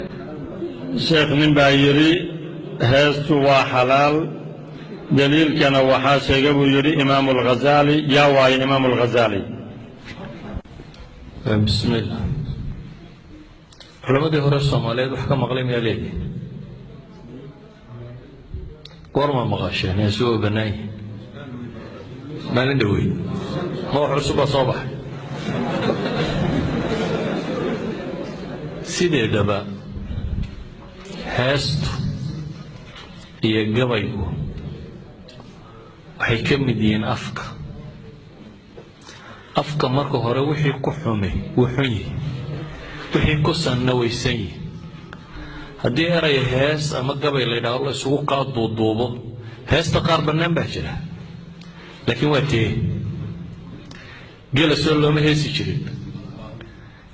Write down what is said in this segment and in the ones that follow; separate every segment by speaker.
Speaker 1: sheekh nin baa yidhi heestu waa xalaal daliilkana waxaa sheega buu yidhi imaamu alghazaali yaa waaye imaamu alghazaali
Speaker 2: bismillah culamadii hore Soomaaliyeed wax ka maqlay miyaa leeyahay goorma maqasheen heesuu banaay maalin dhaweey ma wax cusub soo baxay sideedaba heestu iyo gabaygu waxay ka mid yihiin afka marka hore wixii ku xumay wuxun yahay wixii ku sanawaysan yahay haddii eray hees ama gabay la yidhaahdo la isugu qaaduuduubo heesta qaar bannaan baa jira laakiin waa tee gela soo looma heesi jirin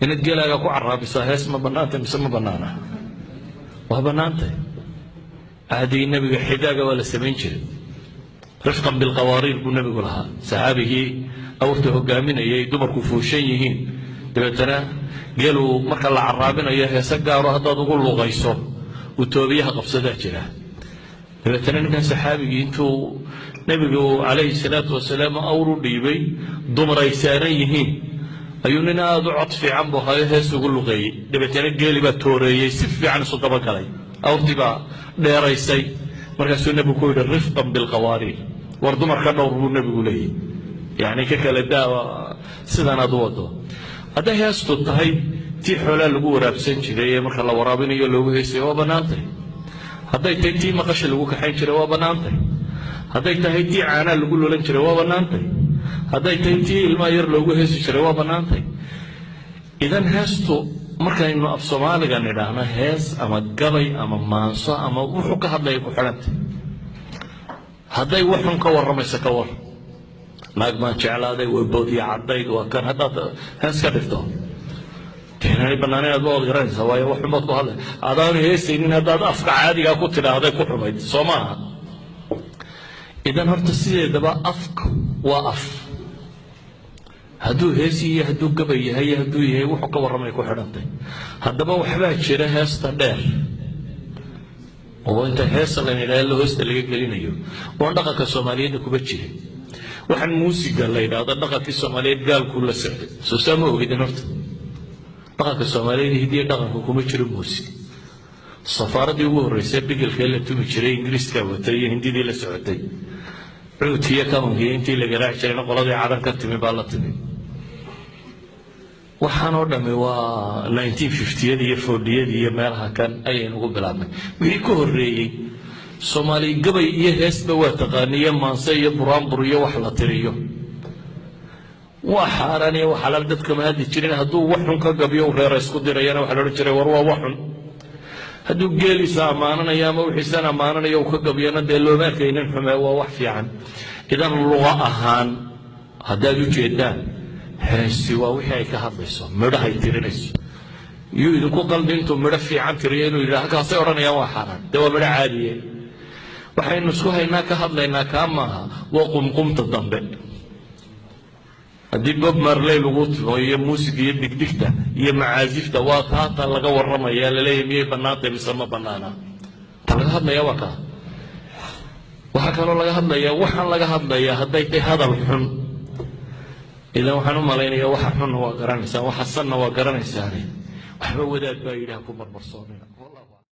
Speaker 2: inaad gelaaga ku caraabisaa hees ma bannaantay mise ma bannaana waa bannaantay عهدي النبي حداقة ولا سمين شيء رفقا بالقوارير بالنبي لها سحابه أورته قامين يا دمر كفوشيهين دبتنا قالوا مرك الله عرابنا يا سجارة هذا تقول له غيصه وتوبيها قبضة جرا دبتنا كان سحابه انتو نبي عليه الصلاة والسلام أورو ديبي دمر يساريهين أيوننا ضعت في عمبو هاي سيقول له غي دبتنا قالي بتوري يسف عن صدبك علي أورتي بقى dheeraysay markaasuu nabigu ku yidhi rifqan bilqawaariir war dumarka dhowr buu nabigu leeyahay yani ka kala daawa sidan aad u wado hadday heestu tahay tii xoolaa lagu waraabsan jiray ee marka la waraabinayo loogu heesayo waa bannaantay hadday tahay tii maqasha lagu kaxayn jiray waa bannaantay hadday tahay tii caanaa lagu lolan jiray waa bannaantay hadday tahay tii ilmaa yar loogu heesi jiray waa bannaantay idan heestu markaynu af Soomaaliga nidhaahno hees ama gabay ama maanso ama wuxuu ka hadlay ku xirantay hadday waxun ka waramaysa ka war naag ma jeclaaday way boodiya cadayd waa kan hadda hees ka dhigto teenay banaanayad oo garanaysa waayo wax xumad ku hadlay adaan heesaynin haddaad afka caadiga ku tiraahday ku xumayd Soomaaliya idan horta sideedaba afka waa af hadduu heesi iyo hadduu gabay yahay hadduu yahay wuxuu ka warramay ku xidhantay haddaba waxbaa jira heesta dheer oo inta heesta la yidhaahdo hoosta laga gelinayo oo dhaqanka Soomaaliyeed kuba jira waxaan muusiga la yidhaahdo dhaqankii Soomaaliyeed gaalku la socday soo saama ogidin horta dhaqanka Soomaaliyeed hidiyo dhaqanku kuma jiro muusig safaaradii ugu horeysay bigilka la tumi jiray Ingiriiska watay iyo Hindidii la socotay cuutiya kamanka intii laga raaci jiray qoladii cadan ka timi baa la timi waxaan oo dhamay waa 1950 iyo 40 iyo meelaha kan ayaynu ugu bilaabnay wixii ka horeeyay Soomaali gabay iyo heesba waa taqaaniye maanse iyo buraanbur iyo wax la tiriyo waa xaaraan iyo xalaal dadka ma hadii jirin hadduu waxun ka gabiyo reer isku dirayana waxa la jiray war waa waxun hadduu geelisa amaananayo ama wixiisana amaananayo ka gabiyana dee looma arkaynin xumaa waa wax fiican idan luqa ahaan haddaad u jeedaan heesi waa wixii ay ka hadlayso midhahay tirinayso iyo idinku qalbi intuu midho fiican tiriyo inuu yidhaah halkaasay odhanayaan waa xaaraan dee waa midho caadiye waxaynu isku haynaa ka hadlaynaa kaa maaha waa qumqumta dambe haddii Bob Marley lagu timo iyo muusiga iyo digdigta iyo macaazifta waa taata laga warramaya la leeyahay miyay bannaantay mise ma bannaana ta laga hadlaya waa kaa waxa kaloo laga hadlaya waxaan laga hadlaya hadday tahay hadal xun idan waxaan u malaynayaa waxa xun waa garanaysaa waxa sanna waa garanaysaa waxba wadaad baa yidhaah ku marmarsoonina